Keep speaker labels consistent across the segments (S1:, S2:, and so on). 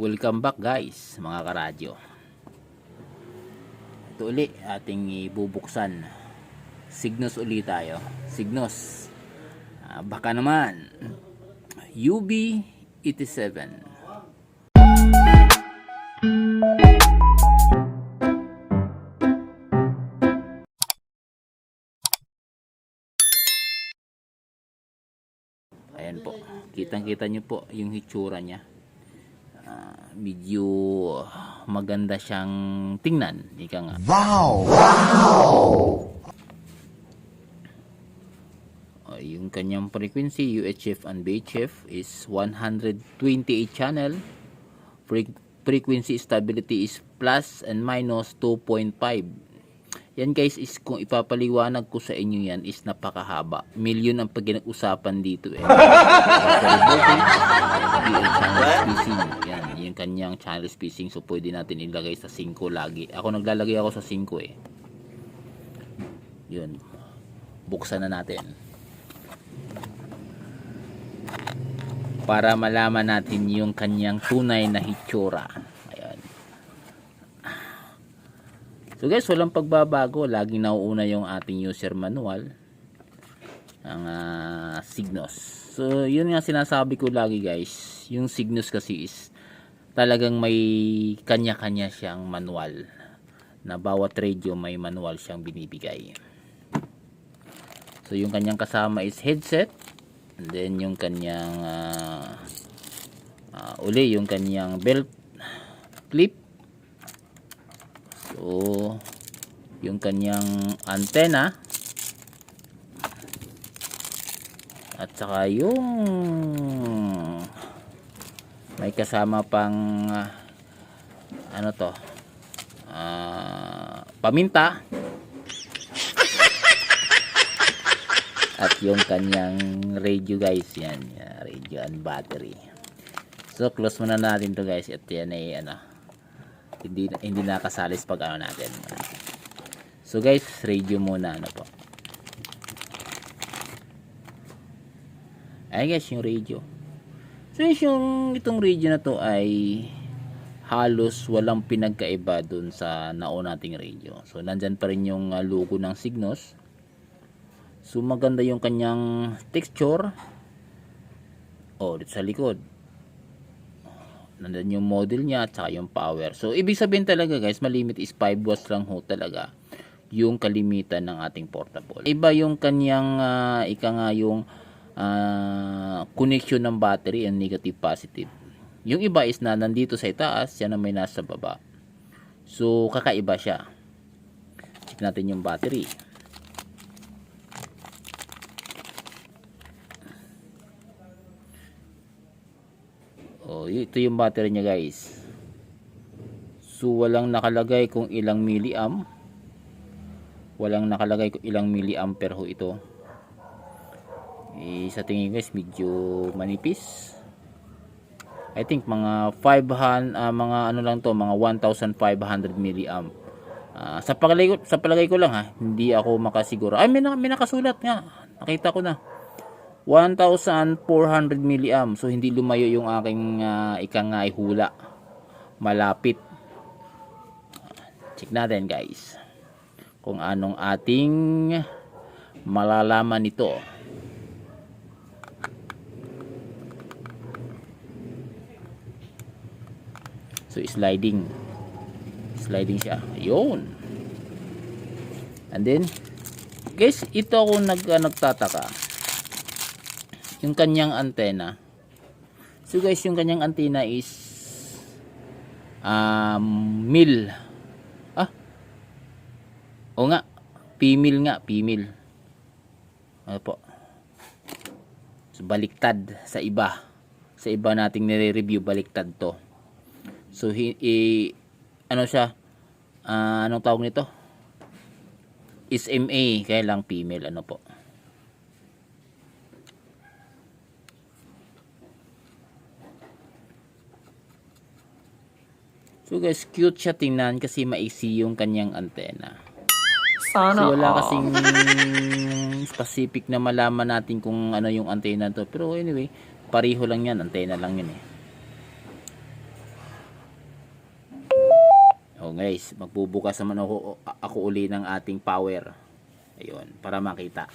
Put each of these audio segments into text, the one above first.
S1: Welcome back guys, mga karadyo. Ito uli ating ibubuksan. Signos uli tayo. Signos. Baka naman. UB87. Ayan po. Kitang-kita nyo po yung hitsura niya. Medyo maganda siyang tingnan. Ika nga.
S2: Wow!
S1: Yung kanyang frequency, UHF and VHF is 128 channel. Frequency stability is plus and minus 2.5. Yan guys is kung ipapaliwanag ko sa inyo yan is napakahaba. Milyon ang pag-usapan dito eh. Yan, yung kanyang channel spacing. So pwede natin ilagay sa 5 lagi. Ako naglalagay ako sa 5 eh. Yun. Buksan na natin. Para malaman natin yung kanyang tunay na hitsura. Ayan. So guys, walang pagbabago. Laging nauuna yung ating user manual. Ang Signos. So yun nga sinasabi ko lagi guys. Yung Signos kasi is talagang may kanya-kanya siyang manual. Na bawat radio may manual siyang binibigay. So yung kanyang kasama is headset. And then yung kanyang uli yung kanyang belt clip. So yung kanyang antena at saka yung may kasama pang ano to paminta at yung kanyang radio guys. Yan, radio and battery. So close muna natin to guys. At yan ay hindi nakasalis pag ano natin. So guys, radio muna po. Ay guys, yung radio. So itong radio na to ay halos walang pinagkaiba dun sa nauna nating radio. So nandyan pa rin yung logo ng Signos. So maganda yung kanyang texture. Dito sa likod nandun yung model niya at saka yung power. So ibig sabihin talaga guys, malimit is 5 watts lang ho talaga yung kalimitan ng ating portable. Iba yung kanyang yung connection ng battery and negative positive. Yung iba is na nandito sa itaas, yan ang may nasa baba. So kakaiba siya. Check natin yung battery. Ito yung battery niya guys. So walang nakalagay kung ilang milliamp. Walang nakalagay kung ilang milliampere ho ito. Sa tingin guys medyo manipis. I think mga 500 mga ano lang to, mga 1500 milliamp. Sa palagay ko lang hindi ako makasiguro. Ay may nakasulat nga. Nakita ko na. 1,400 milliamp. So hindi lumayo yung aking hula. Malapit. Check natin guys kung anong ating malalaman nito. So sliding siya. Ayun. And then guys, ito ako nagtataka. Yung kanyang antena. So guys, yung kanyang antena is male. O nga, female. Ano po? So baliktad sa iba. Sa iba nating nire-review, baliktad to. So ano siya? Anong tawag nito? SMA, kaya lang female ano po. So guys, cute siya tingnan kasi maiksi yung kanyang antena.
S3: Sana
S1: so wala kasing specific na malaman natin kung ano yung antena to. Pero anyway, pareho lang yan, antena lang yun eh. O guys, magbubukas naman ako uli ng ating power. Ayun, para makita.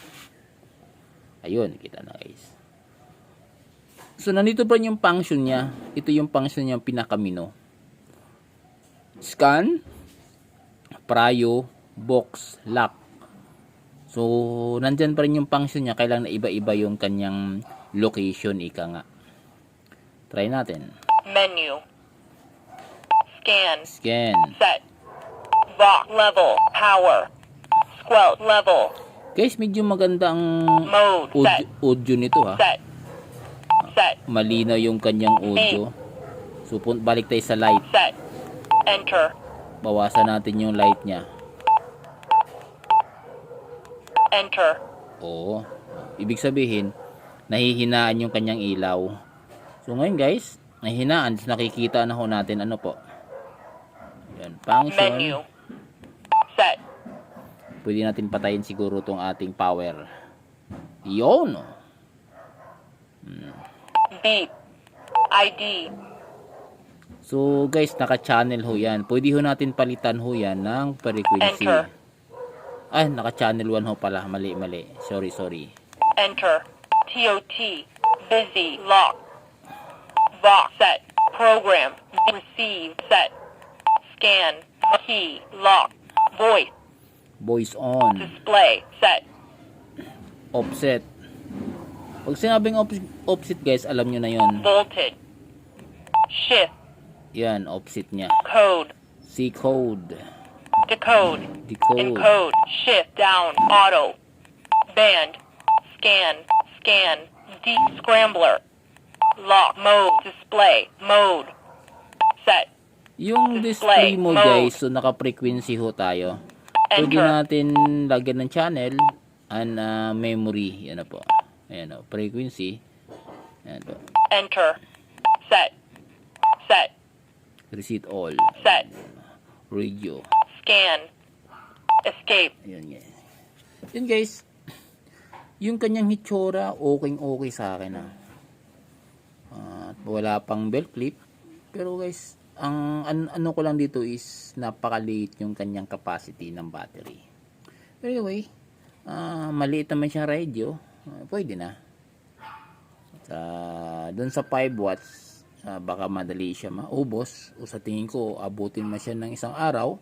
S1: Ayun, kita na guys. So, nandito pa yung function niya. Ito yung function niya pinakamino. Scan, prio, box, lock. So, nandyan pa rin yung function niya. Kailangan na iba-iba yung kanyang location, ika nga. Try natin.
S2: Menu. Scan.
S1: Scan.
S2: Set. Box level. Power. Squelch level.
S1: Guys, medyo maganda ang
S2: Mode. Set.
S1: audio nito ha.
S2: Set. Set.
S1: Malinaw yung kanyang audio. So, balik tayo sa light.
S2: Set. Enter.
S1: Bawasan natin yung light niya.
S2: Enter.
S1: Oo. Ibig sabihin, nahihinaan yung kanyang ilaw. So, ngayon guys, nahihinaan. Nakikita na ho natin ano po. Yan, function.
S2: Menu. Set.
S1: Pwede natin patayin siguro tong ating power. Yun.
S2: Beep. ID.
S1: So guys, naka-channel ho yan. Pwede ho natin palitan ho yan ng frequency.
S2: Enter.
S1: Ay, naka-channel 1 ho pala. Mali. Sorry.
S2: Enter. TOT. Busy. Lock. Box. Set. Program. Receive. Set. Scan. Key. Lock. Voice.
S1: Voice on.
S2: Display. Set.
S1: Offset. Pag sinabing offset guys, alam nyo na yon.
S2: Voltage. Shift.
S1: Yan, offset niya.
S2: Code.
S1: C code.
S2: Decode. Encode. Shift. Down. Auto. Band. Scan. Scan. D. Scrambler. Lock. Mode. Display. Mode. Set.
S1: Yung display mo guys, so naka-frequency ho tayo. Pwede
S2: Enter.
S1: natin lagyan ng channel and memory. Yan na po. Ayan o, frequency. Yan po.
S2: Enter. Set. Set.
S1: Reset all.
S2: Set.
S1: Radio.
S2: Scan. Escape.
S1: Ayan guys. Yun guys. Yung kanyang hitsura, okay sa akin ha. At wala pang belt clip. Pero guys, ang ano ko lang dito is napakaliit yung kanyang capacity ng battery. Anyway, maliit naman siya radio. Pwede na. Doon sa 5 watts, baka madali siya maubos. O sa tingin ko, abutin na siya ng isang araw.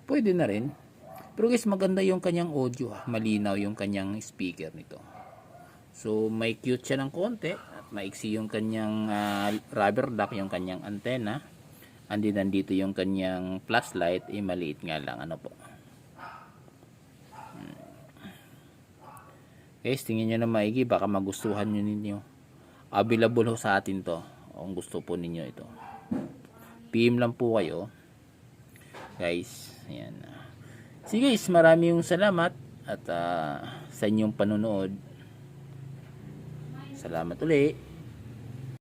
S1: Pwede na rin. Pero guys, maganda yung kanyang audio. Malinaw yung kanyang speaker nito. So, may cute siya ng konti. At maiksi yung kanyang rubber duck, yung kanyang antenna. Andi nandito yung kanyang flashlight, maliit nga lang ano po. Guys, tingin nyo na maigi, baka magustuhan nyo ninyo. Available ho sa atin to kung gusto po ninyo ito. PM lang po kayo guys. Ayan. Sige guys, maraming salamat at sa inyong panonood. Salamat uli.